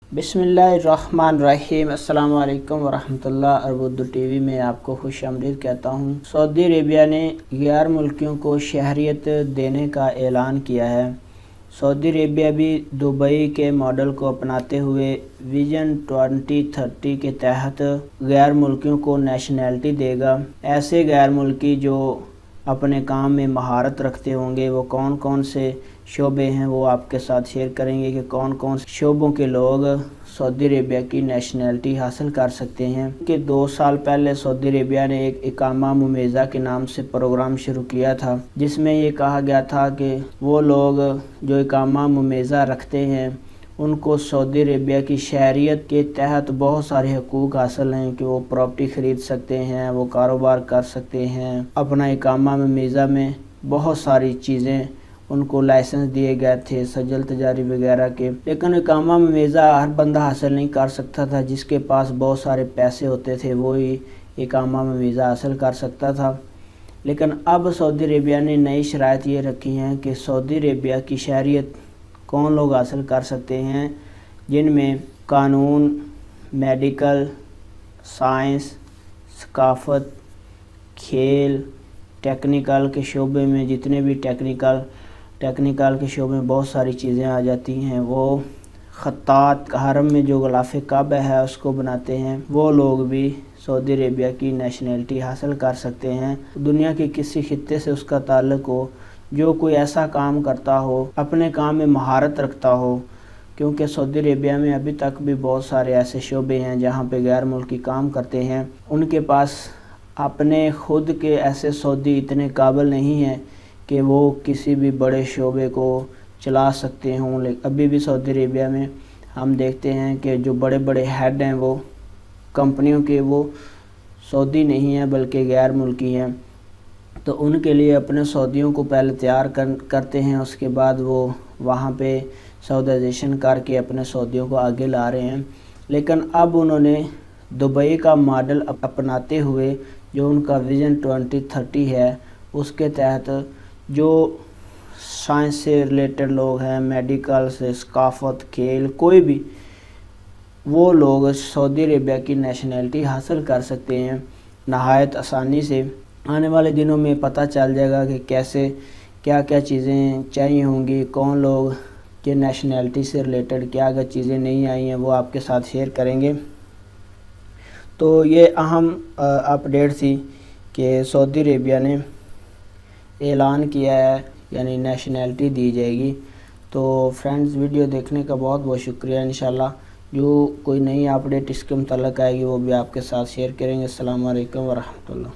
बिस्मिल्लाहिर्रहमानिर्रहीम। अस्सलाम वालेकुम वरहमतुल्लाह। अरब उर्दू टीवी में आपको खुश आमदीद कहता हूँ। सऊदी अरेबिया ने गैर मुल्कियों को शहरियत देने का ऐलान किया है। सऊदी अरेबिया भी दुबई के मॉडल को अपनाते हुए विजन 2030 के तहत गैर मुल्कियों को नेशनैलिटी देगा। ऐसे गैर मुल्की जो अपने काम में महारत रखते होंगे, वो कौन कौन से शोबे हैं वो आपके साथ शेयर करेंगे कि कौन कौन से शोबों के लोग सऊदी अरेबिया की नेशनैलिटी हासिल कर सकते हैं। कि 2 साल पहले सऊदी अरेबिया ने एक इकामा मुमेज़ा के नाम से प्रोग्राम शुरू किया था, जिसमें ये कहा गया था कि वो लोग जो इकामा मुमेज़ा रखते हैं उनको सऊदी अरेबिया की शहरियत के तहत बहुत सारे हकूक़ हासिल हैं कि वो प्रॉपर्टी ख़रीद सकते हैं, वो कारोबार कर सकते हैं। अपना इकामा मुमेज़ा में बहुत सारी चीज़ें उनको लाइसेंस दिए गए थे सजल तजारी वगैरह के, लेकिन इकामा मुमेज़ा हर बंदा हासिल नहीं कर सकता था। जिसके पास बहुत सारे पैसे होते थे वो ही इकामा मुमेज़ा हासिल कर सकता था। लेकिन अब सऊदी अरेबिया ने नई शराइत ये रखी हैं कि सऊदी अरेबिया की शहरियत कौन लोग हासिल कर सकते हैं, जिनमें कानून, मेडिकल, साइंस, सकाफ़त, खेल, टेक्निकल के शोबे में जितने भी टेक्निकल के शोबे में बहुत सारी चीज़ें आ जाती हैं। वो ख़त्तात हरम में जो ग़िलाफ़े काबा है उसको बनाते हैं, वो लोग भी सऊदी अरेबिया की नेशनैलिटी हासिल कर सकते हैं। दुनिया के किसी खित्ते से उसका ताल्लुक़ हो, जो कोई ऐसा काम करता हो, अपने काम में महारत रखता हो, क्योंकि सऊदी अरेबिया में अभी तक भी बहुत सारे ऐसे शोबे हैं जहाँ पे गैर मुल्की काम करते हैं। उनके पास अपने ख़ुद के ऐसे सऊदी इतने काबिल नहीं हैं कि वो किसी भी बड़े शोबे को चला सकते हों। लेकिन अभी भी सऊदी अरेबिया में हम देखते हैं कि जो बड़े बड़े हेड हैं वो कंपनियों के, वो सऊदी नहीं हैं बल्कि गैर मुल्की हैं। तो उनके लिए अपने सऊदियों को पहले तैयार करते हैं, उसके बाद वो वहाँ पे सऊदाइजेशन करके अपने सऊदियों को आगे ला रहे हैं। लेकिन अब उन्होंने दुबई का मॉडल अपनाते हुए जो उनका विज़न 2030 है, उसके तहत जो साइंस से रिलेटेड लोग हैं, मेडिकल से, सकाफ़त, खेल, कोई भी, वो लोग सऊदी अरेबिया की नेशनैलिटी हासिल कर सकते हैं नहायत आसानी से। आने वाले दिनों में पता चल जाएगा कि कैसे क्या क्या चीज़ें चाहिए होंगी, कौन लोग के नेशनैलिटी से रिलेटेड क्या क्या चीज़ें नहीं आई हैं वो आपके साथ शेयर करेंगे। तो ये अहम अपडेट थी कि सऊदी अरेबिया ने ऐलान किया है यानी नेशनैलिटी दी जाएगी। तो फ्रेंड्स, वीडियो देखने का बहुत बहुत शुक्रिया। इंशाल्लाह जो कोई नई अपडेट इसके मुताल्लिक़ आएगी वो भी आपके साथ शेयर करेंगे। अस्सलाम वालेकुम वरहमतुल्लाह।